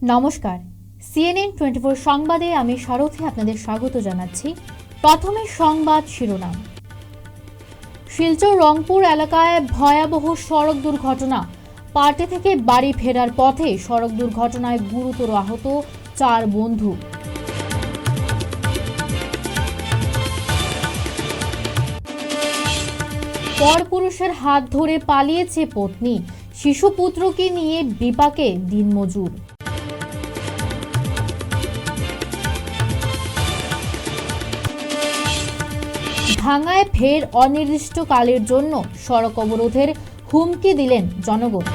নমস্কার, CNN 24 সংবাদে আমি সারথী আপনাদের স্বাগত জানাচ্ছি। প্রথমে সংবাদ শিরোনাম। শিলচর রংপুর এলাকায় ভয়াবহ সড়ক দুর্ঘটনা। পার্টি থেকে বাড়ি ফেরার পথে সড়ক দুর্ঘটনায় গুরুতর আহত 4 বন্ধু। পরপুরুষের হাত ধরে পালিয়েছে পত্নী, শিশুপুত্রকে নিয়ে বিপাকে দিনমজুর। ভাঙ্গায় ফের অনির্দিষ্টকালের জন্য সড়ক অবরোধের হুমকি দিলেন জনগণ।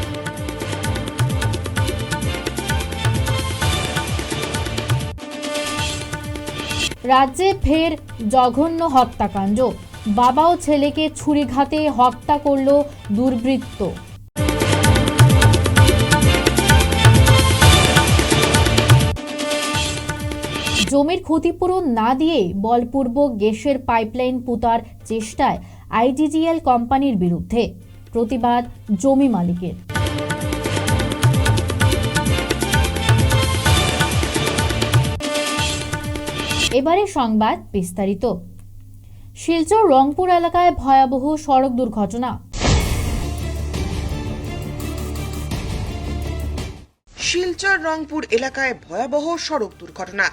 রাজ্যে ফের জঘন্য হত্যাকাণ্ড, বাবা ও ছেলেকে ছুরিঘাতে হত্যা করল দুর্বৃত্ত। জমির ক্ষতিপূরণ না দিয়ে বলপূর্বক গ্যাসের পাইপলাইন পুঁতার চেষ্টায় আইডিজিএল কোম্পানির বিরুদ্ধে প্রতিবাদ জমি মালিকের। এবারে সংবাদ বিস্তারিত। শিলচর রংপুর এলাকায় ভয়াবহ সড়ক দুর্ঘটনা। শিলচর রংপুর এলাকায় ভয়াবহ সড়ক দুর্ঘটনা।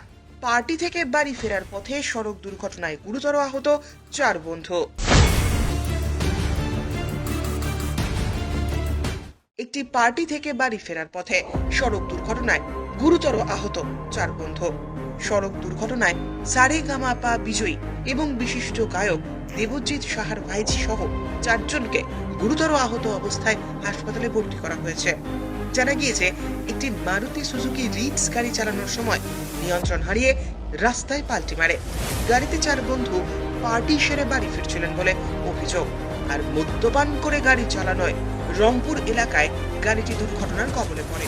পার্টি থেকে বাড়ি ফেরার পথে সড়ক দুর্ঘটনায় গুরুতর আহত 4 বন্ধু। একটি পার্টি থেকে বাড়ি ফেরার পথে সড়ক দুর্ঘটনায় গুরুতর আহত 4 বন্ধু। সড়ক দুর্ঘটনায় সারেগামাপা বিজয়ী এবং বিশিষ্ট গায়ক দেবজিৎ সাহার ভাইজি সহ 4 জনকে গুরুতর আহত অবস্থায় হাসপাতালে ভর্তি করা হয়েছে। জানা গিয়েছে, একটি মারুতি সুজুকি রিটস গাড়ি চালানোর সময় নিয়ন্ত্রণ হারিয়ে রাস্তায় পাল্টি মারে। গাড়িতে 4 বন্ধু পার্টি সেরে বাড়ি ফিরছিলেন বলে অভিযোগ। আর মদ্যপান করে গাড়ি চালানোয় রংপুর এলাকায় গাড়িটি দুর্ঘটনার কবলে পড়ে।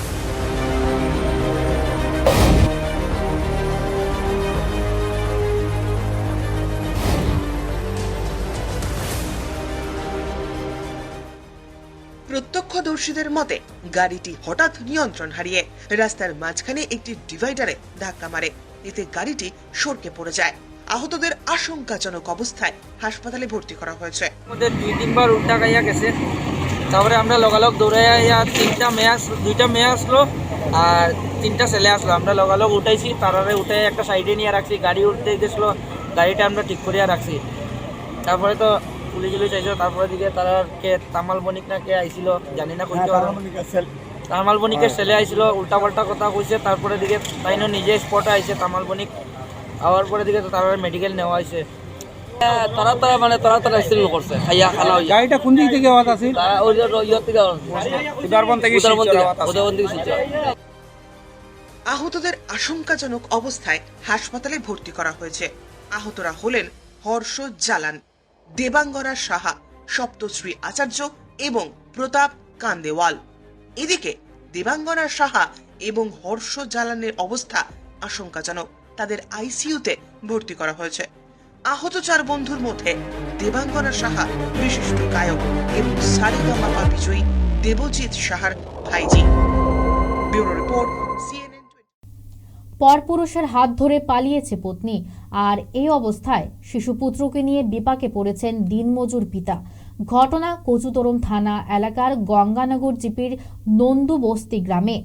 প্রত্যক্ষদর্শীদের মতে, গাড়িটি হঠাৎ নিয়ন্ত্রণ হারিয়ে রাস্তার মাঝখানে একটি ডিভাইডারে ধাক্কা মারে। এতে গাড়িটি সরকে পড়ে যায়। আহতদের আশঙ্কাজনক অবস্থায় হাসপাতালে ভর্তি করা হয়েছে। আমাদের 2-3 বার উল্টা গাইয়া গেছে। তারপরে আমরা লগালগ দৌড়াইয়া 2টা মেয়ে আসলো আর 3টা ছেলে আসলো। আমরা লগালগ উঠাইছি, তারারে উঠে একটা সাইডে নিয়ে রাখছি। গাড়ি উঠতে গেছিলো, গাড়িটা আমরা ঠিক করিয়া রাখছি। তারপরে তো পুলিশ চাইছিল। তারপরে দিকে তারা কে তামাল বণিক না কে আইছিল জানি না, কইতে পারো। তামাল বণিকের ছেলে আইছিল, উল্টা পাল্টা কথা কইছে। তারপরে দিকে তাইনো নিজে স্পটে আইছে তামাল বণিক। আওয়ার পরে দিকে তো তারা মেডিকেল নেওয়া হয়েছে। তারা অ্যাক্সিডেন্ট করছে, খাইয়া খালা হইয়া। গাড়িটা কোন দিক থেকে আওয়াজ আছে? তারা ওই যে ইয়র থেকে উদারবন থেকে শিলচর। আহতদের আশঙ্কাজনক অবস্থায় হাসপাতালে ভর্তি করা হয়েছে। আহতরা হলেন হর্ষ জালান, দেবাঙ্গনা সাহা, সপ্তশ্রী আচার্য এবং প্রতাপ কান্দেওয়াল। এদিকে দেবাঙ্গনা সাহা এবং হর্ষ জালানের অবস্থা আশঙ্কাজনক। তাদের আইসিইউতে ভর্তি করা হয়েছে। আহত 4 বন্ধুর মধ্যে দেবাঙ্গনা সাহা বিশিষ্ট গায়ক এবং সারেগামাপা বিজয়ী দেবজিৎ সাহার ভাইজি। Bureau report, CNN 24। পরপুরুষের হাত ধরে পালিয়েছে পত্নী, আর এই অবস্থায় শিশুপুত্রকে নিয়ে বিপাকে পড়েছেন দিনমজুর পিতা। ঘটনা কচুতরম থানা এলাকার গঙ্গানগর জিপির নন্দুবস্তি গ্রামে।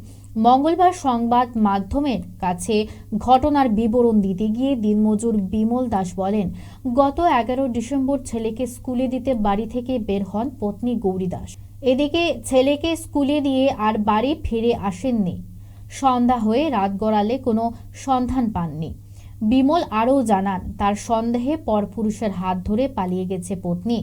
মঙ্গলবার সংবাদ মাধ্যমের কাছে ঘটনার বিবরণ দিতে গিয়ে দিনমজুর বিমল দাস বলেন, গত 11 ডিসেম্বর ছেলেকে স্কুলে দিতে বাড়ি থেকে বের হন পত্নী গৌরী দাস। এদিকে ছেলেকে স্কুলে দিয়ে আর বাড়ি ফিরে আসেননি। সন্ধ্যা হয়ে রাত গড়ালে কোনো সন্ধান পাননি। বিমল আরও জানান, তার সন্দেহে পরপুরুষের হাত ধরে পালিয়ে গেছে পত্নী।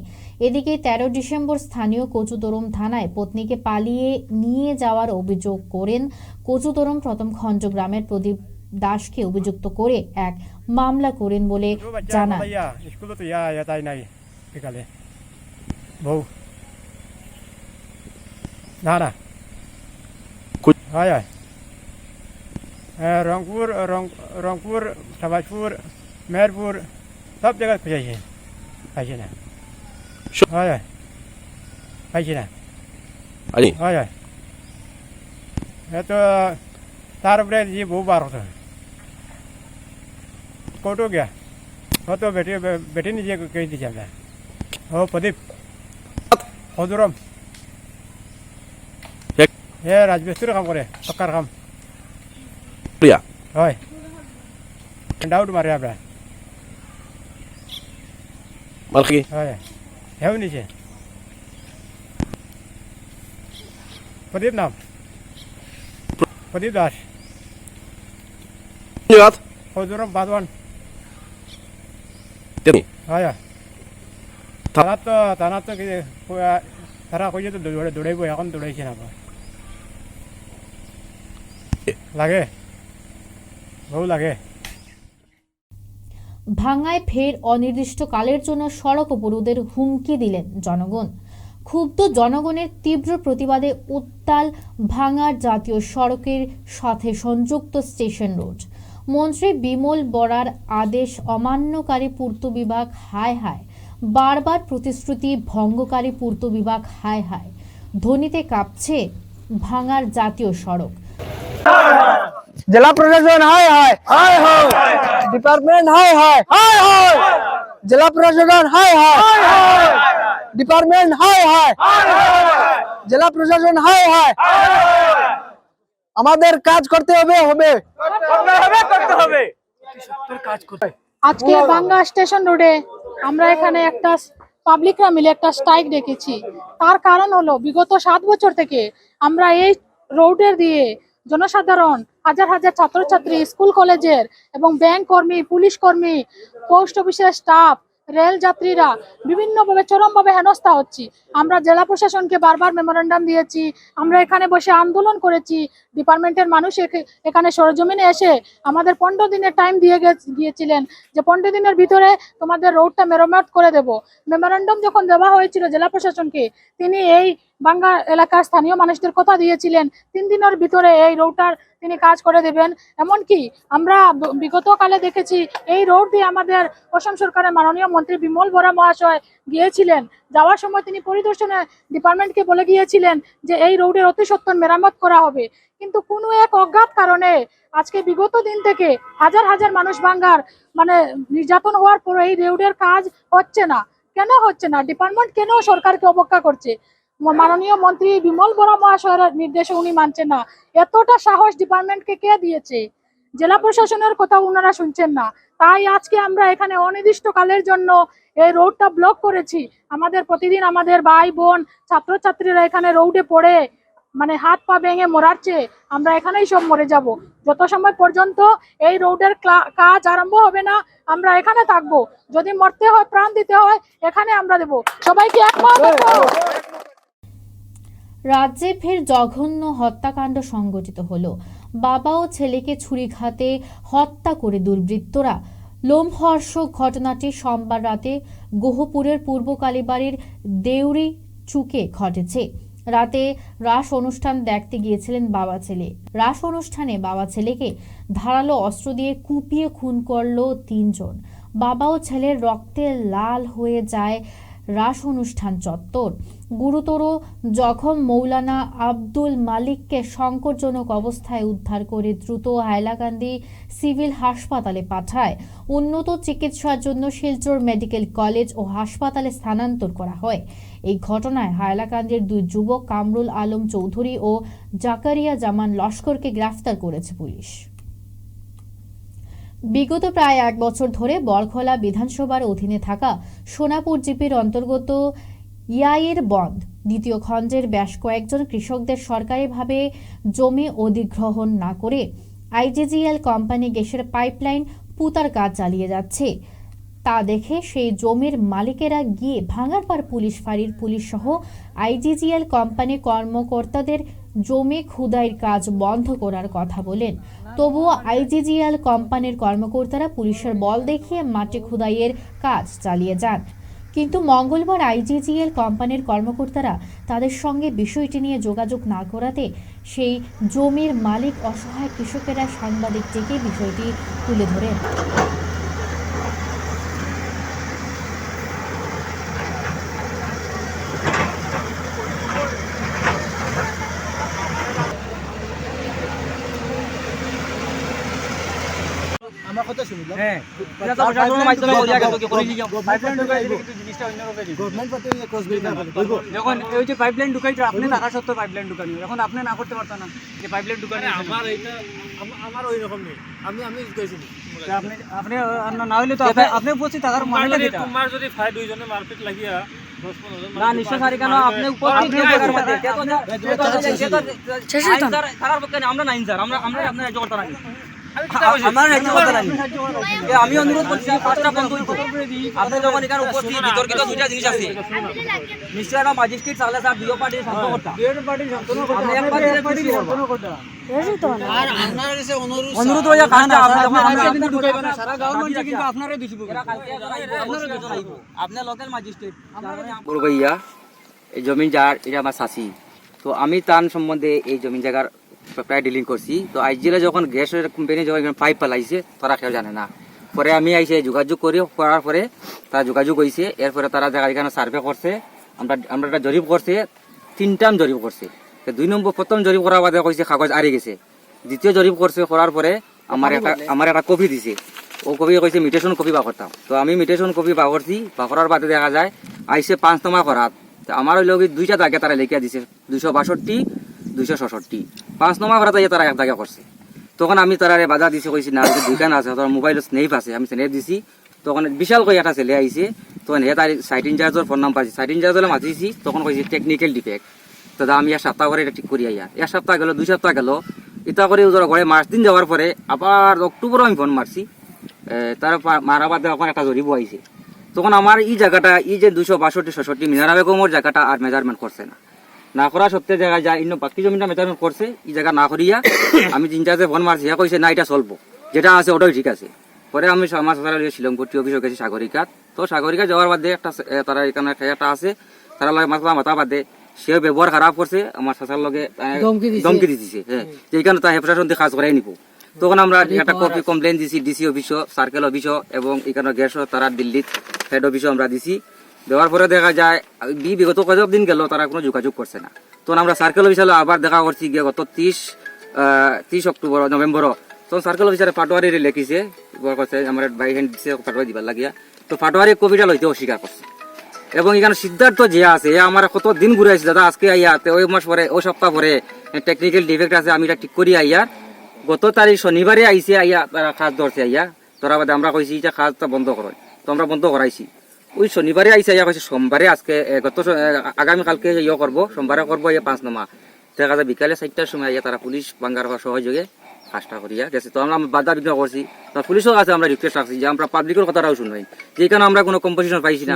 এদিকে 13 ডিসেম্বর স্থানীয় কচুতরম থানায় পত্নীকে পালিয়ে নিয়ে যাওয়ার অভিযোগ করেন কচুতরম প্রথম খঞ্জ গ্রামের প্রদীপ দাসকে অভিযুক্ত করে এক মামলা করেন বলে জানান। रंगपुर सबाजपुर मेहरपुर सब जगह खुजाइए पाहिजे ना हय पाहिजे ना आणि हय हे तो তার উপরে যে বউ বার হতো কোর্টও গিয়া ও তো বেটি নিজে কেস দিছে আমরা ও প্রদীপ হজুরম হে রাজমিস্ত্রির কাম করে পক্কার কাম প্রিয়া হয় ডাউট মারে আমরা মালকি হয় হেউ নিছে প্রদীপ নাম প্রদীপ দাস ধন্যবাদ হজুরম বাদওয়ান তেনি হয় তারা তো তারা কইছে তো দৌড়াইব এখন দৌড়াইছে না লাগে বউ লাগে ভাঙ্গায় ফের অনির্দিষ্টকালের জন্য সড়ক অবরোধের হুমকি দিলেন জনগণ। ক্ষুব্ধ জনগণের তীব্র প্রতিবাদে উত্তাল ভাঙ্গার জাতীয় সড়কের সাথে সংযুক্ত স্টেশন রোড। মন্ত্রী বিমল বরার আদেশ অমান্যকারী পূর্ত বিভাগ হায় হায়, বারবার প্রতিশ্রুতি ভঙ্গকারী পূর্ত বিভাগ হায় হায়, ধ্বনিতে কাঁপছে ভাঙ্গার জাতীয় সড়ক। জেলা প্রশাসন হায় হায় হায় হায়, ডিপার্টমেন্ট হায় হায় হায় হায়, জেলা প্রশাসন হায় হায় হায়, ডিপার্টমেন্ট হায় হায় হায়, জেলা প্রশাসন হায় হায়। আমাদের কাজ করতে হবে আজকে ভাঙ্গা স্টেশন রোডে আমরা এখানে একটা পাবলিকরা মিলে একটা স্ট্রাইক ডেকেছি। তার কারণ হলো বিগত 7 বছর থেকে আমরা এই রোডের দিয়ে জনসাধারণ, হাজার হাজার ছাত্রছাত্রী, স্কুল কলেজের এবং ব্যাংক কর্মী, পুলিশ কর্মী, পোস্ট অফিসের স্টাফ, রেল যাত্রীরা বিভিন্নভাবে চরমভাবে হেনস্থা হচ্ছি। আমরা জেলা প্রশাসনকে বারবার মেমোরেন্ডাম দিয়েছি, আমরা এখানে বসে আন্দোলন করেছি। ডিপার্টমেন্টের মানুষ এখানে সরজমিনে এসে আমাদের 15 দিনের টাইম দিয়ে গিয়েছিলেন যে 15 দিনের ভিতরে তোমাদের রোডটা মেরামত করে দেব। মেমোরেন্ডাম যখন দেওয়া হয়েছিল জেলা প্রশাসনকে, তিনি এই ভাঙ্গা এলাকার স্থানীয় মানুষদের কথা দিয়েছিলেন 3 দিনের ভিতরে এই রোডটার তিনি কাজ করে দেবেন। এমনকি আমরা বিগত কালে দেখেছি এই রোড দিয়ে আমাদের অসম সরকারের মাননীয় মন্ত্রী বিমল বরা মহাশয় গিয়েছিলেন। যাওয়ার সময় তিনি পরিদর্শনে ডিপার্টমেন্টকে বলে গিয়েছিলেন যে এই রোডের অতি সত্বর মেরামত করা হবে। কিন্তু কোনো এক অজ্ঞাত কারণে আজকে বিগত দিন থেকে হাজার হাজার মানুষ ভাঙ্গার নির্যাতন হওয়ার পর এই রোডের কাজ হচ্ছে না। কেন হচ্ছে না? ডিপার্টমেন্ট কেন সরকারকে অবজ্ঞা করছে? মাননীয় মন্ত্রী বিমল বরা মহাশয়ের নির্দেশে উনি মানছেন না। এতটা সাহস ডিপার্টমেন্টকে কে দিয়েছে? জেলা প্রশাসনের কথা ওনারা শুনছেন না। তাই আজকে আমরা এখানে অনির্দিষ্টকালের জন্য এই রোডটা ব্লক করেছি। আমাদের প্রতিদিন আমাদের ভাই বোন ছাত্রছাত্রীরা এখানে রোডে পড়ে হাত পা ভেঙে মরাচ্ছে। আমরা এখানেই সব মরে যাব। যত সময় পর্যন্ত এই রোডের কাজ আরম্ভ হবে না আমরা এখানে থাকবো। যদি মরতে হয়, প্রাণ দিতে হয়, এখানে আমরা দেব। সবাইকে একমত। রাজ্যে ফের জঘন্য হত্যাকাণ্ড সংঘটিত হলো। বাবা ও ছেলেকে ছুরিঘাতে হত্যা করে দুর্বৃত্তরা। লোমহর্ষক ঘটনাটি সোমবার রাতে গোহপুরের পূর্ব কালীবাড়ির দেউরি চুকে ঘটেছে। রাতে রাস অনুষ্ঠান দেখতে গিয়েছিলেন বাবা ছেলে। রাস অনুষ্ঠানে বাবা ছেলেকে ধারালো অস্ত্র দিয়ে কুপিয়ে খুন করল 3 জন। বাবা ও ছেলের রক্তে লাল হয়ে যায় রাস অনুষ্ঠান চত্বর। গুরুতর জখম মৌলানা আব্দুল মালিককে সংকটজনক অবস্থায় উদ্ধার করে দ্রুত হাইলাকান্দি সিভিল হাসপাতালে পাঠায়। উন্নত চিকিৎসার জন্য শিলচর মেডিকেল কলেজ ও হাসপাতালে স্থানান্তর করা হয়। এই ঘটনায় হাইলাকান্দির 2 যুবক কামরুল আলম চৌধুরী ও জাকারিয়া জামান লস্করকে গ্রেফতার করেছে পুলিশ। বিগত প্রায় 1 বছর ধরে বরখলা বিধানসভার অধীনে থাকা সোনাপুর জিপির অন্তর্গত ইয়াইয়ের বন্ধ দ্বিতীয় খণ্ডের বেশ কয়েকজন কৃষকদের সরকারিভাবে জমি অধিগ্রহণ না করে আইজিজিএল কোম্পানি গ্যাসের পাইপলাইন পুতার কাজ চালিয়ে যাচ্ছে। তা দেখে সেই জমির মালিকেরা গিয়ে ভাঙ্গারপাড় পুলিশ ফাঁড়ির পুলিশ সহ আইজিজিএল কোম্পানি কর্মকর্তাদের জমি খুদাইয়ের কাজ বন্ধ করার কথা বলেন। তবুও আইজিজিএল কোম্পানির কর্মকর্তারা পুলিশের বল দেখিয়ে মাটি খুদাইয়ের কাজ চালিয়ে যান। কিন্তু মঙ্গলবার আইজিজিএল কোম্পানির কর্মকর্তারা তাদের সঙ্গে বিষয়টি নিয়ে যোগাযোগ না করাতে সেই জমির মালিক অসহায় কৃষকেরা সাংবাদিক ডেকে বিষয়টি তুলে ধরেন। কথা শুনিলাম হ্যাঁ এটা তো প্রশাসনের মাধ্যমে বলিয়া গেছে কি করে নিয়ে পাইপলাইন ঢুকাই দিলে কিন্তু জিনিসটা অন্যরকম গভর্নমেন্ট পাতে ক্রস বেরিয়ে যাবে যখন এই যে পাইপলাইন ঢুকাইতো আপনি টাকা সত্ত্বেও পাইপলাইন ঢুকানি এখন আপনি না করতে পারতেন না যে পাইপলাইন ঢুকানি আমার ওই রকম নেই আমি গেছি আপনি আপনি না হইলে তো আপনি উপস্থিত থাকার মানে লাগে তোমার যদি ফাই দুইজনে মারপিট লাগিয়া 10-15 না নিশ্চয় সারি কেন আপনি উপস্থিত নিয়ে থাকার মধ্যে থাকার পক্ষে আমরা নাই স্যার আমরা আপনার রাজ্য করতে নাই আমার রাজ্য করতে নাই আমি অনুরোধ করছি পাঁচটা বন্ধ আপনি যখন এখানে উপস্থিত বিতর্কিত দুইটা জিনিস আছে নিশ্চয় একটা ম্যাজিস্ট্রেট চালে স্যার দুই পার্টির শান্ত করতে আপনি এক পার্টির শান্ত করতে আর আপনার কাছে অনুরোধ হইয়া কাজটা আমরা কিন্তু ঢুকাইব না সারা গাঁও মানুষ কিন্তু আপনারই দোষী বলবে আপনি লোকাল ম্যাজিস্ট্রেট বড় ভাইয়া এই জমি যার এটা আমার চাষি তো আমি তার সম্বন্ধে এই জমি জায়গার প্রায় ডিলিং করছি তো আইজিলে যখন গ্যাসের কোম্পানি যখন পাইপ পালাইছে তারা কেউ জানে না পরে আমি আইসে যোগাযোগ করার পরে তারা যোগাযোগ হয়েছে এরপরে তারা জায়গা এখানে সার্ভে করছে আমরা একটা জরিপ করছে 3 টাইম জরিপ করছে 2 নম্বর প্রথম জরিপ করার বাদে কইছে কাগজ আরে গেছে দ্বিতীয় জরিপ করছে করার পরে আমার একটা কপি দিছে ও কপি কইছে মিউটেশন কপি বা করতাম তো আমি মিউটেশন কপি বা করছি বা করার বাদে দেখা যায় আইসে 5 নম্বর করাত আমার ওই লগে দুইটা দাগে তারা লিখিয়া দিছে 262 266 5 নম্বর করাতে তারা এক দাগে করছে তখন আমি তারা বাধা দিছে কইছি না দুইখান আছে তোর মোবাইল স্নেপ আছে আমি স্নেপ দিছি তখন বিশাল কই একটা ছেলে আইছে তখন হে তার সাইট ইনচার্জের ফোন নাম্বার সাইট ইনচার্জের মাতিছি তখন কইছে টেকনিক্যাল ডিফেক্ট দাদা আমি এক সপ্তাহ করে এটা ঠিক করি আইয়া এক সপ্তাহ গেল 2 সপ্তাহ গেল এটা করে ওরা ঘরে মাস দিন যাওয়ার পরে আবার অক্টোবরে আমি ফোন মারছি তার মারা বাদে এখন একটা জরিপ আইছে তখন আমার এই জায়গাটা এই যে 262-66 মিনারা বেগমের জায়গাটা আর মেজারমেন্ট করছে না করা সত্ত্বে জায়গায় যায় ইন্ন বাকি জমিটা মেজারমেন্ট করছে এই জায়গা না করিয়া আমি ইনচার্জে ফোন মারছি হ্যাঁ কইছে না এটা চলবো যেটা আছে ওটাই ঠিক আছে পরে আমি আমার সাথে শিলংপট্টি অফিসে গেছি সাগরিকাত তো সাগরিকা যাওয়ার বাদে একটা তারা এখানে একটা আছে তারা লাগে মাথা বাদে সেও ব্যবহার খারাপ করছে আমার শাসার লগে ধমকি দিছে হ্যাঁ যেখানে তাই প্রশাসন কাজ করাই নিব তখন আমরা একটা কপি কমপ্লেন দিছি ডিসি অফিসও সার্কেল অফিসও এবং এখানে গ্যাসও তারা দিল্লির হেড অফিসও আমরা দিছি দেওয়ার পরে দেখা যায় বিগত কয়েক দিন গেল তারা কোনো যোগাযোগ করছে না তখন আমরা সার্কেল অফিসে আবার দেখা করছি গিয়ে গত 30 অক্টোবর নভেম্বর তখন সার্কেল অফিসারে পাটোয়ারি লিখিছে আমার বাই হ্যান্ড দিছে পাটোয়ারি দিবার লাগিয়া তো পাটোয়ারি কপিটা লইতে অস্বীকার করছে এবং এখানে সিদ্ধার্থ যে আছে আমার কত দিন ঘুরে আসছে দাদা আজকে আইয়া ওই মাস পরে ওই সপ্তাহ পরে টেকনিক্যাল ডিফেক্ট আছে আমি এটা ঠিক করি আইয়া গত তারিখ শনিবারে আইসে আইয়া তারা কাজ ধরছে আইয়া ধরা বাদে আমরা কইছি যে কাজটা বন্ধ করো তো আমরা বন্ধ করাইছি ওই শনিবারে আইসে আইয়া কইছে সোমবারে আজকে আগামীকালকে ইয়ে করবো সোমবারে করবো ইয়ে 5 নম্বর দেখা যায় বিকালে 4টার সময় আইয়া তারা পুলিশ বাঙ্গার সহযোগে কাজটা করিয়া গেছে তো আমরা বাধা বিঘ্ন করছি তো পুলিশের কাছে আমরা রিকোয়েস্ট রাখছি যে আমরা পাবলিকের কথাটাও শুনবাই যেখানে আমরা কোনো কম্পোজিশন পাইছি না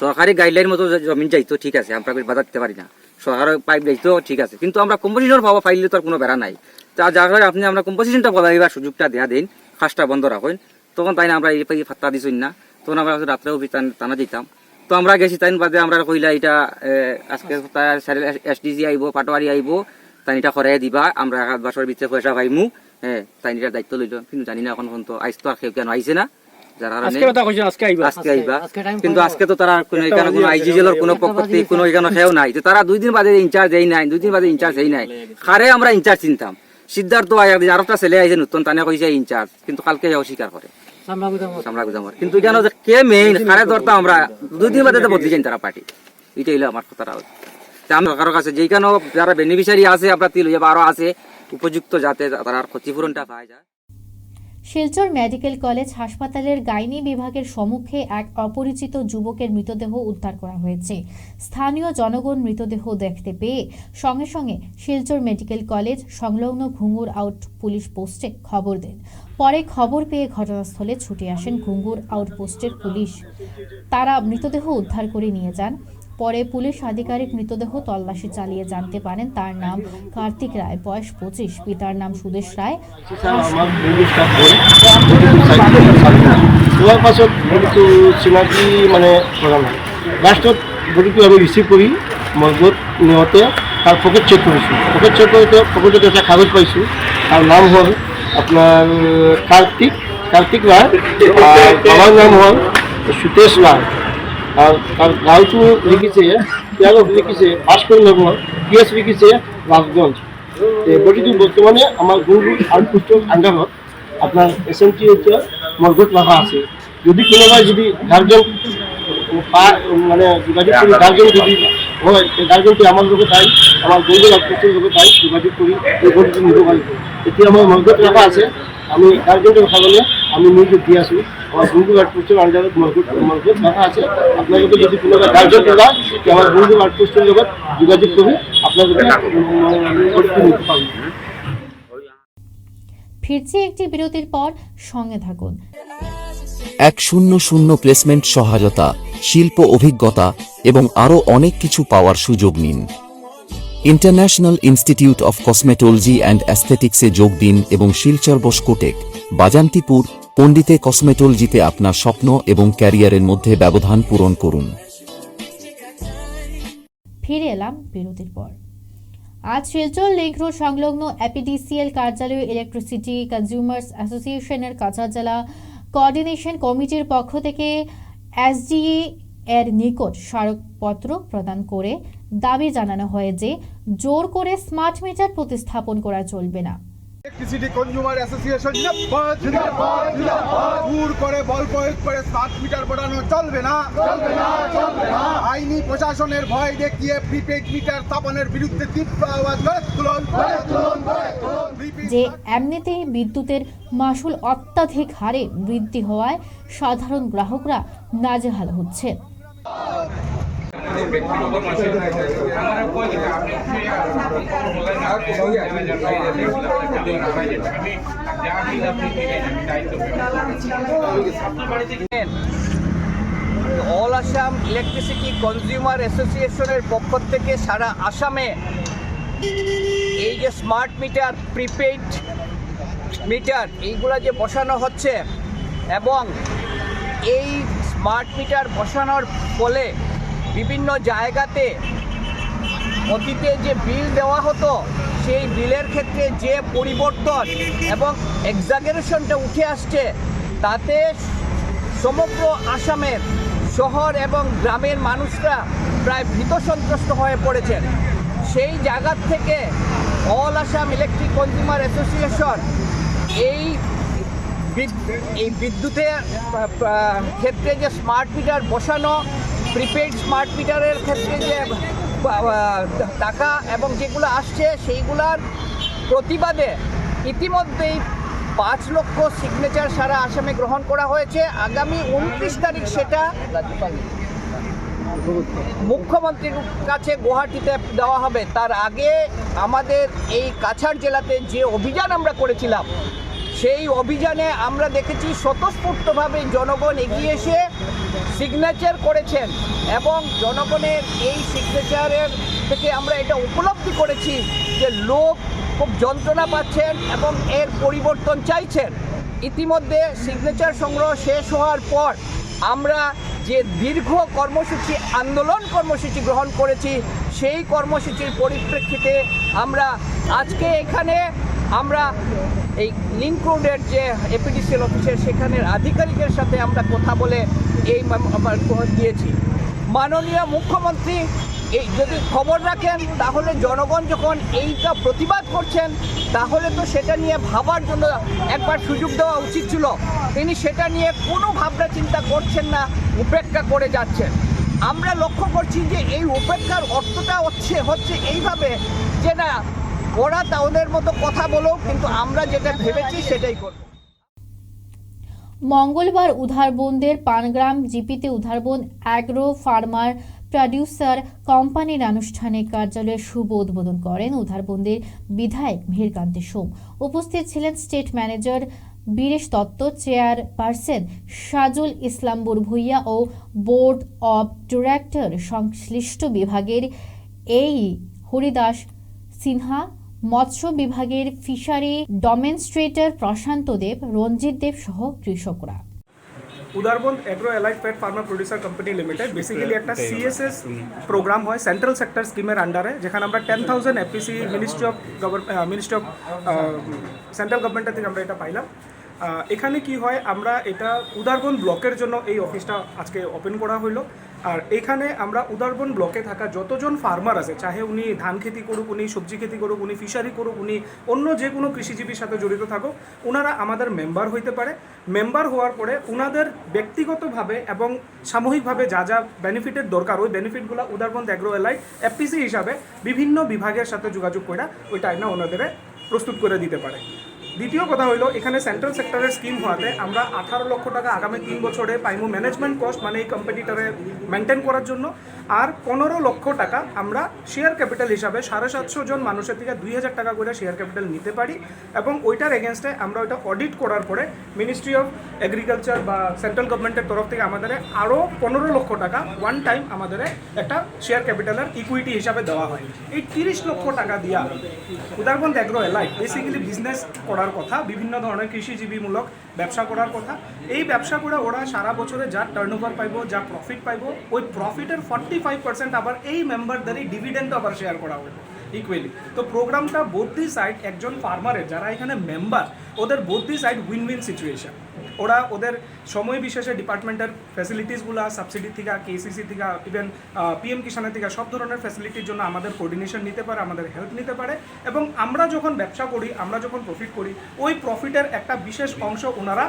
সরকারি গাইডলাইন মতো জমিন যাইতো ঠিক আছে আমরা বাধা দিতে পারি না সরকারের পাইপ যাইতো ঠিক আছে কিন্তু আমরা কম্পোজিশন পাওয়া পাইলে তো আর কোনো বেড়া নাই তা যার কারণে আপনি আমরা কম্পোজিশনটা বলাইবার সুযোগটা দেওয়া দিন কাজটা বন্ধ রাখেন তখন তাই না আমরা এই ফাত্তা দিছই না তখন আমরা রাত্রেও টানা দিতাম তো আমরা গেছি তাই বাদে আমরা কইলা এটা আজকে এসডিজি আইব পাটোয়ারি আইব তাই এটা করাই দিবা আমরা 1 বছর ভিতরে পয়সা পাইমু হ্যাঁ তাই এটা দায়িত্ব লইল কিন্তু জানি না এখন পর্যন্ত আইস তো আর কেউ কেন আইছে না যার আজকে আইবা কিন্তু আজকে তো তারা কোনো এখানে কোনো আইজিএলের কোনো পক্ষ থেকে কোনো এখানে খেয়েও নাই তো তারা 2 দিন বাদে ইনচার্জ এই নাই 2 দিন বাদে ইনচার্জ এই নাই খারে আমরা ইনচার্জ চিনতাম সিদ্ধার্থ আরেকটা ছেলে আইছে নতুন তানে কইছে ইনচার্জ কিন্তু কালকে অস্বীকার করে সামলা গুদামর কিন্তু কেন কে মেইন খারে ধরতাম আমরা 2 দিন বাদে বদলি যাই তারা পার্টি এটাই হলো আমার কথাটা আমরা কারো কাছে যেখানে যারা বেনিফিশিয়ারি আছে আপনার তিল আরো আছে উপযুক্ত যাতে তারা ক্ষতিপূরণটা পায় যায়। শিলচর মেডিকেল কলেজ হাসপাতালের গাইনি বিভাগের সম্মুখে এক অপরিচিত যুবকের মৃতদেহ উদ্ধার করা হয়েছে। স্থানীয় জনগণ মৃতদেহ দেখতে পেয়ে সঙ্গে সঙ্গে শিলচর মেডিকেল কলেজ সংলগ্ন ঘুঙুর আউট পুলিশ পোস্টে খবর দেন। পরে খবর পেয়ে ঘটনাস্থলে ছুটে আসেন ঘুঙুর আউটপোস্টের পুলিশ। তারা মৃতদেহ উদ্ধার করে নিয়ে যান। পরে পুলিশ আধিকারিক মৃতদেহ তল্লাশি চালিয়ে জানতে পারেন তার নাম কার্তিক রায়, বয়স 25, পিতার নাম সুদেশ রায়। যোৱাৰ পাছত বডিটো চিনাকি মানে কৰা নাই। লাষ্টত বডিটো আমি ৰিচিভ কৰি মৰ্গত নিওঁতে তাৰ পকেট চেক কৰিছোঁ। পকেট চেক কৰোঁতে পকেটত এটা কাগজ পাইছোঁ। তাৰ নাম হ'ল আপোনাৰ কাৰ্তিক ৰায়, বাবাৰ নাম হ'ল সুতেশ ৰায়। আর তার গাঁওটো লিখিছে তেওঁলোক লিখিছে ভাস্কৰ নগৰ, পিএছ লিখিছে ৰাজগঞ্জ। বডিটো বৰ্তমানে আমাৰ গুৰুৰ আউটপোষ্টৰ আণ্ডাৰত আপোনাৰ SMT এতিয়া মজবুত রাখা আছে। যদি কোনোভাবে যদি গার্জেন মানে যোগাযোগ করি, গার্জেন যদি হয় গার্জেনটি আমার লোকে তাই আমার বন্ধু আত্মীয় লোকে তাই যোগাযোগ করি এই ঘরটি নিতে পারবো। এটি আমার মজবুত রাখা আছে। আমি গার্জেনকে কথা বলে আমি নিজে দিয়ে আসি। আমার বন্ধু আউটপোস্টের আন্ডারে মজবুত রাখা আছে। আপনাকে যদি কোনোভাবে গার্জেন দেওয়া আমার বন্ধু আউটপোস্টের লগত যোগাযোগ করি আপনাকে ঘরটি নিতে পারবো। ফিরছি একটি বিরতির পর, সঙ্গে থাকুন। 100 প্লেসমেন্ট সহায়তা, শিল্প অভিজ্ঞতা এবং আরও অনেক কিছু পাওয়ার সুযোগ নিন। International institute of cosmetology and অ্যাস্থেটিক্সে যোগ দিন এবং শিলচর বসকোটেক, বাজান্তিপুর, পণ্ডিতে কসমেটোলজিতে আপনার স্বপ্ন এবং ক্যারিয়ারের মধ্যে ব্যবধান পূরণ করুন। ফিরে এলাম বিরতির পর। আজ শিলচর লিংক রোড সংলগ্ন এপিডিসিএল কার্যালয়ে ইলেকট্রিসিটি কনজিউমার্স অ্যাসোসিয়েশনের কাছাড় জেলা কোঅর্ডিনেশন কমিটির পক্ষ থেকে এসডিএ এর নিকট স্মারকপত্র প্রদান করে দাবি জানানো হয় যে জোর করে স্মার্ট মিটার প্রতিস্থাপন করা চলবে না। ইলেকট্রিসিটি কনজিউমার অ্যাসোসিয়েশন জিন্দাবাদ জিন্দাবাদ জিন্দাবাদ। জোর করে বল প্রয়োগ করে স্মার্ট মিটার বাড়ানো চলবে না, চলবে না, চলবে না। আইনি প্রশাসনের ভয় দেখিয়ে প্রিপেড মিটার স্থাপনের বিরুদ্ধে তীব্র আওয়াজ তুলুন, তুলুন, তুলুন। যে এমনিতেই বিদ্যুতের মাশুল অত্যাধিক হারে বৃদ্ধি হওয়ায় সাধারণ গ্রাহকরা নাজেহাল হচ্ছে। অল আসাম ইলেকট্রিসিটি কনজিউমার অ্যাসোসিয়েশনের পক্ষ থেকে সারা আসামে এই যে স্মার্ট মিটার, প্রিপেইড মিটার এইগুলা যে বসানো হচ্ছে এবং এই স্মার্ট মিটার বসানোর ফলে বিভিন্ন জায়গাতে অতীতে যে বিল দেওয়া হতো সেই বিলের ক্ষেত্রে যে পরিবর্তন এবং এক্সাজারেশনটা উঠে আসছে, তাতে সমগ্র আসামের শহর এবং গ্রামের মানুষরা প্রায় ভীত সন্ত্রস্ত হয়ে পড়েছেন। সেই জায়গা থেকে all Assam electric consumer association এই বিদ্যুতের ক্ষেত্রে যে স্মার্ট মিটার বসানো, প্রিপেড স্মার্ট মিটারের ক্ষেত্রে যে টাকা এবং যেগুলো আসছে সেইগুলার প্রতিবাদে ইতিমধ্যেই 5 লক্ষ সিগনেচার সারা আসামে গ্রহণ করা হয়েছে। আগামী 29 তারিখ সেটা মুখ্যমন্ত্রীর কাছে গুয়াহাটিতে দেওয়া হবে। তার আগে আমাদের এই কাছাড় জেলাতে যে অভিযান আমরা করেছিলাম সেই অভিযানে আমরা দেখেছি স্বতঃস্ফূর্তভাবে জনগণ এগিয়ে এসে সিগনেচার করেছেন এবং জনগণের এই সিগনেচারের থেকে আমরা এটা উপলব্ধি করেছি যে লোক খুব যন্ত্রণা পাচ্ছেন এবং এর পরিবর্তন চাইছেন। ইতিমধ্যে সিগনেচার সংগ্রহ শেষ হওয়ার পর আমরা যে দীর্ঘ কর্মসূচি, আন্দোলন কর্মসূচি গ্রহণ করেছি, সেই কর্মসূচির পরিপ্রেক্ষিতে আমরা আজকে এখানে আমরা এই লিংক রোডের যে এপিডিসিএল অফিসের সেখানের আধিকারিকের সাথে আমরা কথা বলে এই দিয়েছি। মাননীয় মুখ্যমন্ত্রী এই যদি খবর রাখেন তাহলে জনগণ যখন এইটা প্রতিবাদ করছেন তাহলে তো সেটা নিয়ে ভাবার জন্য একবার সুযোগ দেওয়া উচিত ছিল। তিনি সেটা নিয়ে কোনো ভাবনা চিন্তা করছেন না, উপেক্ষা করে যাচ্ছেন। আমরা লক্ষ্য করছি যে এই উপেক্ষার অর্থটা হচ্ছে এইভাবে যে না, ওরা তাদের মতো কথা বলো, কিন্তু আমরা যেটা ভেবেছি সেটাই করব। মঙ্গলবার উধারবন্দের পানগ্রাম জিপিতে উধারবন অ্যাগ্রো ফার্মার প্রডিউসার কোম্পানির আনুষ্ঠানিক কার্যালয়ের শুভ উদ্বোধন করেন উধারবন্দের বিধায়ক মিহিরকান্তি সোম। উপস্থিত ছিলেন state manager Biresh Dutta, chairperson Sajul Islam Barbhuiya ও বোর্ড অব ডিরেক্টর সংশ্লিষ্ট বিভাগের এই হরিদাস সিনহা, মৎস্য বিভাগের ফিশারি ডেমনস্ট্রেটর প্রশান্ত দেব, রঞ্জিত দেব সহ কৃষকরা। Udharbond agro allied fat farmer producer company limited basically একটা সিএসএস প্রোগ্রাম হয় সেন্ট্রাল সেক্টর স্কিমের আন্ডারে, যেখানে আমরা 10,000 এফপিসি মিনিস্ট্রি অফ সেন্ট্রাল গভর্নমেন্টের থেকে আমরা এটা পাইলাম। এখানে কি হয়, আমরা এটা উদারবন্দ ব্লকের জন্য এই অফিসটা আজকে ওপেন করা হইলো আর এখানে আমরা উদারবন ব্লকে থাকা যতজন ফার্মার আছে, চাহে উনি ধান খেতি করুক, উনি সবজি খেতি করুক, উনি ফিশারি করুক, উনি অন্য যে কোনো কৃষিজীবীর সাথে জড়িত থাকুক, ওনারা আমাদের মেম্বার হইতে পারে। মেম্বার হওয়ার পরে ওনাদের ব্যক্তিগতভাবে এবং সামূহিকভাবে যা যা বেনিফিটের দরকার, ওই বেনিফিটগুলো উদারবন অ্যাগ্রো এলাইট এফপিসি হিসাবে বিভিন্ন বিভাগের সাথে যোগাযোগ করে ওইটা না ওনাদের প্রস্তুত করে দিতে পারে। দ্বিতীয় কথা হলো, এখানে সেন্ট্রাল সেক্টরের স্কিম হওয়াতে আমরা 18 লক্ষ টাকা আগামী 3 বছরে পাইমু ম্যানেজমেন্ট কস্ট, মানে এই কম্পিটিটরে মেনটেন করার জন্য। আর 15 লক্ষ টাকা আমরা শেয়ার ক্যাপিটাল হিসাবে 750 জন মানুষের থেকে 2000 টাকা করে শেয়ার ক্যাপিটাল নিতে পারি, এবং ওইটার এগেনস্টে আমরা ওইটা অডিট করার পরে মিনিস্ট্রি অফ এগ্রিকালচার বা সেন্ট্রাল গভর্নমেন্টের তরফ থেকে আমাদের আরও 15 লক্ষ টাকা ওয়ান টাইম আমাদের একটা শেয়ার ক্যাপিটালের ইকুইটি হিসাবে দেওয়া হয়। এই 30 লক্ষ টাকা দিয়া উদারবন অ্যাগ্রো এলাইট বেসিক্যালি বিজনেস করার কথা, বিভিন্ন ধরনের কৃষিজীবীমূলক ব্যবসা করার কথা। এই ব্যবসা করে ওরা সারা বছরে যা টার্নওভার পাইব, যা প্রফিট পাইব, ওই প্রফিটের 45% আবার এই মেম্বারদেরই ডিভিডেন্ড আবার শেয়ার করা হবে ইকুয়ালি। তো প্রোগ্রামটা বোথ দি সাইড, একজন ফার্মারের যারা এখানে মেম্বার, ওদের বোথ দি সাইড উইন উইন সিচুয়েশন। ওরা ওদের সময় বিশেষে ডিপার্টমেন্টের ফ্যাসিলিটিসগুলো সাবসিডি থেকে, কেসিসি থেকে, ইভেন পিএম কিষানের থেকে সব ধরনের ফ্যাসিলিটির জন্য আমাদের কোঅর্ডিনেশন নিতে পারে, আমাদের হেল্প নিতে পারে, এবং আমরা যখন ব্যবসা করি, আমরা যখন প্রফিট করি, ওই প্রফিটের একটা বিশেষ অংশ ওনারা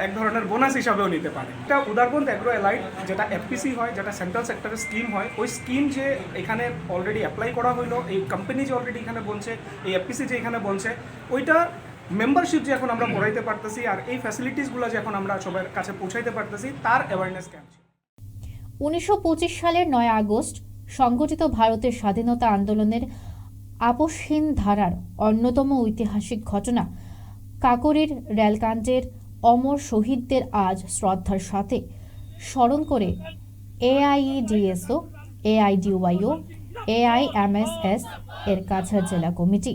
এক ধরনের বোনাস হিসাবেও নিতে পারে। এটা উদারবন অ্যাগ্রো এলাইট যেটা এফপিসি হয়, যেটা সেন্ট্রাল সেক্টরের স্কিম হয়, ওই স্কিম যে এখানে অলরেডি অ্যাপ্লাই করা হইলো, এই কোম্পানি যে অলরেডি এখানে বলছে, এই এফপিসি যে এখানে বলছে, ওইটা মেম্বারশিপ যে এখন আমরা পড়াইতে পারতেছি, আর এই ফ্যাসিলিটিসগুলো যে এখন আমরা সবার কাছে পৌঁছাইতে পারতেছি, তার অ্যাওয়ারনেস ক্যাম্প। 1925 সালের 9 আগস্ট সংগঠিত ভারতের স্বাধীনতা আন্দোলনের আপোষহীন ধারার অন্যতম ঐতিহাসিক ঘটনা কাকরির রেলকাণ্ডের অমর শহীদদের আজ শ্রদ্ধার সাথে স্মরণ করে এআইইডিএসও, এআইডিওয়াইও, এআইএমএসএস এর কাছাড় জেলা কমিটি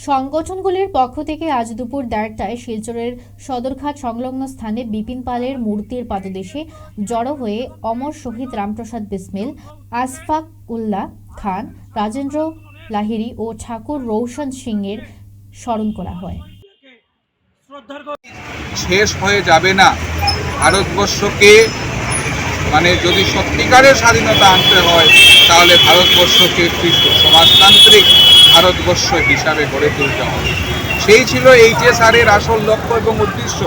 সংগঠনগুলির পক্ষ থেকে আজ দুপুর 1:30টায় শিলচরের সদরঘাট সংলগ্ন স্থানে বিপিন পালের মূর্তির পাদদেশে জড়ো হয়ে অমর শহীদ রামপ্রসাদ বিসমিল, আশফাক উল্লাহ খান, রাজেন্দ্র লাহিড়ী ও ঠাকুর রৌশন সিংয়ের স্মরণ করা হয়। শেষ হয়ে যাবে না। ভারতবর্ষকে মানে যদি সত্যিকারের স্বাধীনতা আনতে হয়, তাহলে ভারতবর্ষকে একটি সমাজতান্ত্রিক ভারতবর্ষ হিসাবে গড়ে তুলতে হবে। সেই ছিল এইচএসআরের আসল লক্ষ্য এবং উদ্দেশ্য,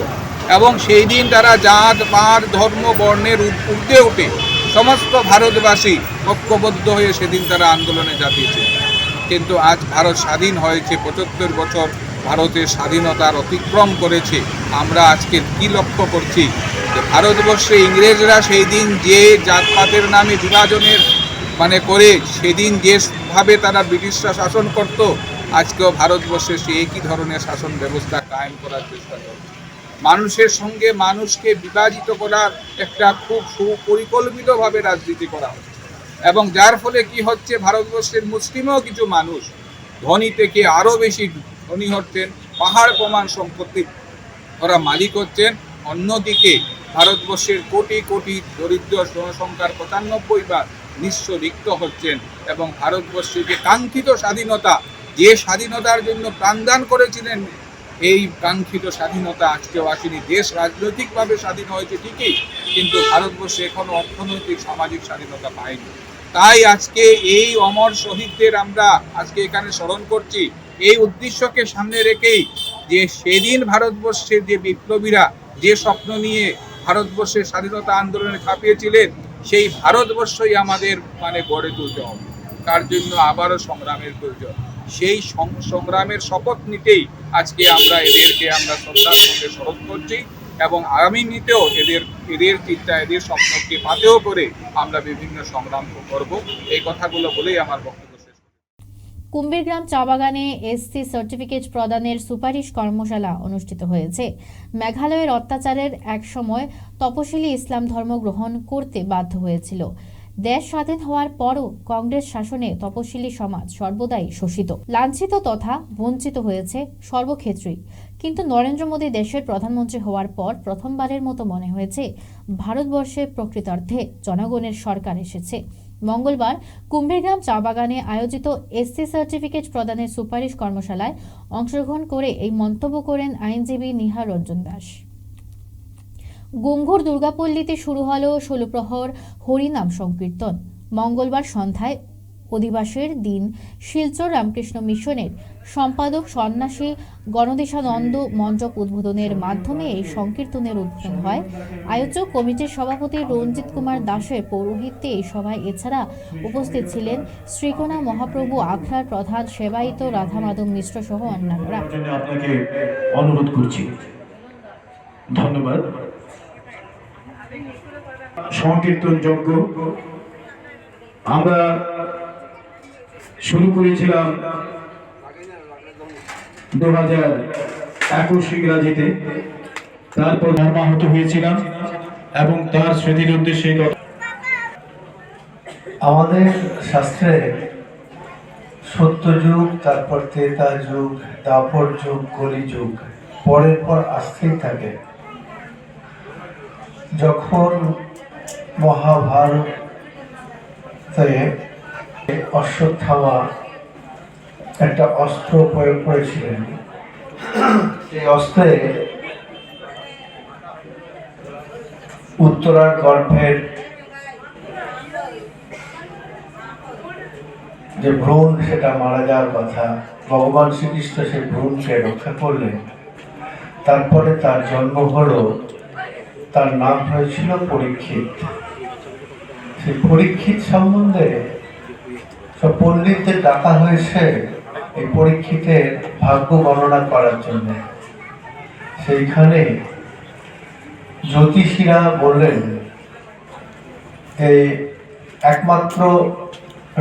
এবং সেই দিন তারা জাত পাত ধর্ম বর্ণের ঊর্ধ্বে উঠে সমস্ত ভারতবাসী ঐক্যবদ্ধ হয়ে সেদিন তারা আন্দোলনে ঝাঁপিয়েছে। কিন্তু আজ ভারত স্বাধীন হয়েছে, 75 বছর ভারতের স্বাধীনতার অতিক্রম করেছে। আমরা আজকে কি লক্ষ্য করছি যে ভারতবর্ষে ইংরেজরা সেই দিন যে জাতপাতের নামে বিভাজনের মানে করে সেদিন যেভাবে তারা ব্রিটিশরা শাসন করত, আজকেও ভারতবর্ষে সে একই ধরনের শাসন ব্যবস্থা কায়েম করার চেষ্টা করছে। মানুষের সঙ্গে মানুষকে বিভাজিত করার একটা খুব সুপরিকল্পিতভাবে রাজনীতি করা হচ্ছে, এবং যার ফলে কি হচ্ছে, ভারতবর্ষের মুসলিমও কিছু মানুষ ধনী থেকে আরও বেশি ধনী হচ্ছেন, পাহাড় প্রমাণ সম্পত্তি ওরা মালিক হচ্ছেন। অন্যদিকে ভারতবর্ষের কোটি কোটি দরিদ্র জনসংখ্যার 95 নিঃস্ব রিক্ত হচ্ছেন, এবং ভারতবর্ষের যে কাঙ্ক্ষিত স্বাধীনতা, যে স্বাধীনতার জন্য প্রাণদান করেছিলেন, এই কাঙ্ক্ষিত স্বাধীনতা আজকেও আসেনি। দেশ রাজনৈতিকভাবে স্বাধীন হয়েছে ঠিকই, কিন্তু ভারতবর্ষে এখনো অর্থনৈতিক সামাজিক স্বাধীনতা পায়নি। তাই আজকে এই অমর শহীদদের আমরা আজকে এখানে স্মরণ করছি, এই উদ্দেশ্যকে সামনে রেখেই যে সেদিন ভারতবর্ষের যে বিপ্লবীরা যে স্বপ্ন নিয়ে ভারতবর্ষের স্বাধীনতা আন্দোলনে ঝাঁপিয়েছিলেন, সেই ভারতবর্ষই আমাদের মানে গড়ে তুলতে হবে। তার জন্য আবারও সংগ্রামের প্রয়োজন। সেই সংগ্রামের শপথ নিতেই আজকে আমরা এদেরকে আমরা শ্রদ্ধার সঙ্গে স্মরণ করছি, এবং আগামী নিতেও এদের চিন্তা, এদের স্বপ্নকে পাথেয় করে আমরা বিভিন্ন সংগ্রাম করব। এই কথাগুলো বলেই আমার বক্তব্য। কুম্ভীরগ্রাম চা বাগানে এসসি সার্টিফিকেট প্রদানের সুপারিশ কর্মশালা অনুষ্ঠিত হয়েছে। মেঘালয়ের অত্যাচারের এক সময় তপশিলি ইসলাম ধর্ম গ্রহণ করতে বাধ্য হয়েছিল। দেশ স্বাধীন হওয়ার পরও কংগ্রেস শাসনে তপশিলি সমাজ সর্বদাই শোষিত, লাঞ্ছিত তথা বঞ্চিত হয়েছে সর্বক্ষেত্রেই। কিন্তু নরেন্দ্র মোদী দেশের প্রধানমন্ত্রী হওয়ার পর প্রথমবারের মতো মনে হয়েছে ভারতবর্ষে প্রকৃতার্থে জনগণের সরকার এসেছে। মঙ্গলবার কুম্ভীরগ্রাম চা বাগানে আয়োজিত এসসি সার্টিফিকেট প্রদানের সুপারিশ কর্মশালায় অংশগ্রহণ করে এই মন্তব্য করেন আইনজীবী নিহার রঞ্জন দাস। গঙ্গুর দুর্গাপল্লীতে শুরু হলো 16 প্রহর হরিনাম সংকীর্তন। মঙ্গলবার সন্ধ্যায় অধিবাসের দিন শিলচর রামকৃষ্ণ মিশনের সম্পাদক সন্ন্যাসী গণদেশানন্দ মঞ্চক উদ্বোধনের মাধ্যমে এই সংকীর্তনের উদ্বোধন হয়। আয়োজক কমিটির সভাপতি রঞ্জিত কুমার দাসের পৌরোহিত্যে এই সভায় এছাড়া উপস্থিত ছিলেন শ্রীকোনা মহাপ্রভু আখড়ার প্রধান সেবায়িত রাধা মাধব মিশ্র সহ অন্যান্যরা। আপনাকে অনুরোধ করছি, ধন্যবাদ। সংকীর্তন যজ্ঞ আমরা শুরু করেছিলাম 2021 ইংরাজিতে, তারপর মর্মাহত হয়েছিলাম এবং তার স্মৃতির উদ্দেশ্যে আমাদের শাস্ত্রে সত্যযুগ, তারপর ত্রেতা যুগ, দাপর যুগ, কলিযুগ পরের পর আসতেই থাকে। যখন মহাভারতে অশ্বত্থামা একটা অস্ত্র প্রয়োগ করেছিলেন, সেই অস্ত্রে উত্তরার গর্ভের যে ভ্রূণ সেটা মারা যাওয়ার কথা, ভগবান শ্রীকৃষ্ণ সেই ভ্রূণকে রক্ষা করলেন। তারপরে তার জন্ম হলো, তার নাম হয়েছিল পরীক্ষিত। সেই পরীক্ষিত সম্বন্ধে সব পণ্ডিতদের ডাকা হয়েছে এই পরীক্ষিতের ভাগ্য গণনা করার জন্য। সেইখানে জ্যোতিষীরা বললেন যে একমাত্র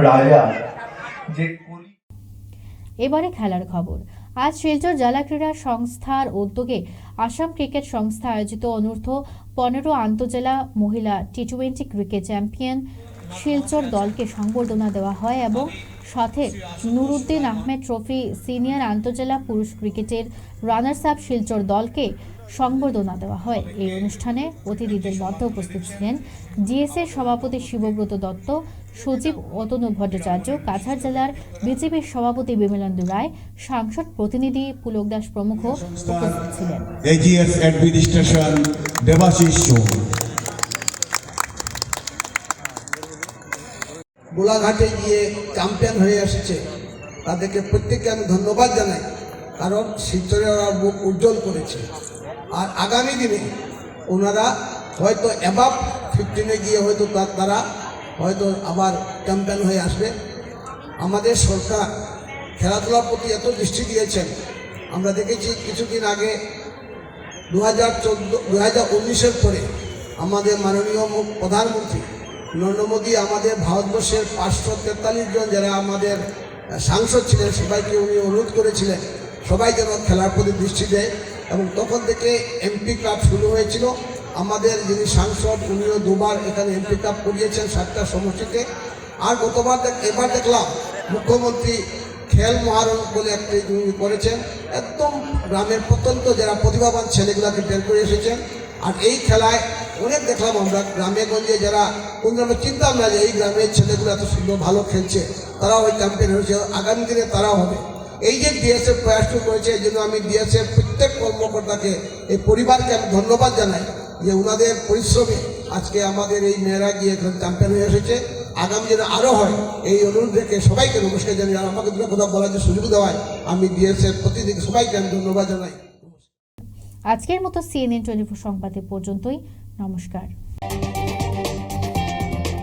রাজা যে এবারে খেলার খবর। আজ শিলচর জেলা ক্রীড়া সংস্থার উদ্যোগে আসাম ক্রিকেট সংস্থা আয়োজিত অনূর্ধ্ব 15 আন্তজেলা মহিলা টি20 ক্রিকেট চ্যাম্পিয়ন শিলচর দলকে সংবর্ধনা দেওয়া হয় এবং সাথে নুরুদ্দিন আহমেদ ট্রফি সিনিয়র আন্তজেলা পুরুষ ক্রিকেটের রানার্স আপ শিলচর দলকে সংবর্ধনা দেওয়া হয়। এই অনুষ্ঠানে অতিথিদের মধ্যে উপস্থিত ছিলেন ডিএসএর সভাপতি শিবব্রত দত্ত, সচিব অতনু ভট্টাচার্য, কাছাড় জেলার বিজেপির সভাপতি বিমলেন্দু রায়, সাংসদ প্রতিনিধি পুলক দাস প্রমুখ উপস্থিত ছিলেন। এজিএস অ্যাডমিনিস্ট্রেশন দেবাশিস গোলাঘাটে গিয়ে চ্যাম্পিয়ন হয়ে এসেছে, তাদেরকে প্রত্যেককে আমি ধন্যবাদ জানাই, কারণ শিলচরে ওরা মুখ উজ্জ্বল করেছে। আর আগামী দিনে ওনারা হয়তো অ্যাবাভ 15-এ গিয়ে হয়তো তারা হয়তো আবার চ্যাম্পিয়ন হয়ে আসবে। আমাদের সরকার খেলাধুলার প্রতি এত দৃষ্টি দিয়েছেন, আমরা দেখেছি কিছুদিন আগে 2019-এর পরে আমাদের মাননীয় প্রধানমন্ত্রী নরেন্দ্র মোদী আমাদের ভারতবর্ষের 543 জন যারা আমাদের সাংসদ ছিলেন সবাইকে উনি অনুরোধ করেছিলেন সবাই যেন খেলার প্রতি দৃষ্টি দেয়, এবং তখন থেকে এমপি কাপ শুরু হয়েছিল। আমাদের যিনি সাংসদ উনিও 2বার এখানে এমপি কাপ করিয়েছেন 7টা সমষ্টিতে। আর এবার দেখলাম মুখ্যমন্ত্রী খেল মহারণ বলে একটি করেছেন, একদম গ্রামের প্রত্যন্ত যারা প্রতিভাবান ছেলেগুলোকে বের করে এসেছেন। আর এই খেলায় অনেক দেখলাম আমরা গ্রামে গঞ্জে যারা কোন গ্রামে চিন্তা না যে এই গ্রামের ছেলেগুলো এত সুন্দর ভালো খেলছে, তারাও ওই চ্যাম্পিয়ন হয়েছে, আগামী দিনে তারাও হবে। এই যে ডিএসএফ প্রয়াসটা করেছে, এই জন্য আমি ডিএসএফ প্রত্যেক কর্মকর্তাকে, এই পরিবারকে আমি ধন্যবাদ জানাই যে ওনাদের পরিশ্রমে আজকে আমাদের এই মেয়েরা গিয়ে এখানে চ্যাম্পিয়ন হয়ে এসেছে। আগামী দিনে আরও হয় এই অনুরোধ রেখে সবাইকে নমস্কার জানাই। আর আমাকে দুটো কথা বলার যে সুযোগ দেওয়ায় আমি ডিএসএফ প্রতিদিন সবাইকে আমি ধন্যবাদ জানাই। আজকের মতো CNN 24 সংবাদে পর্যন্তই। নমস্কার।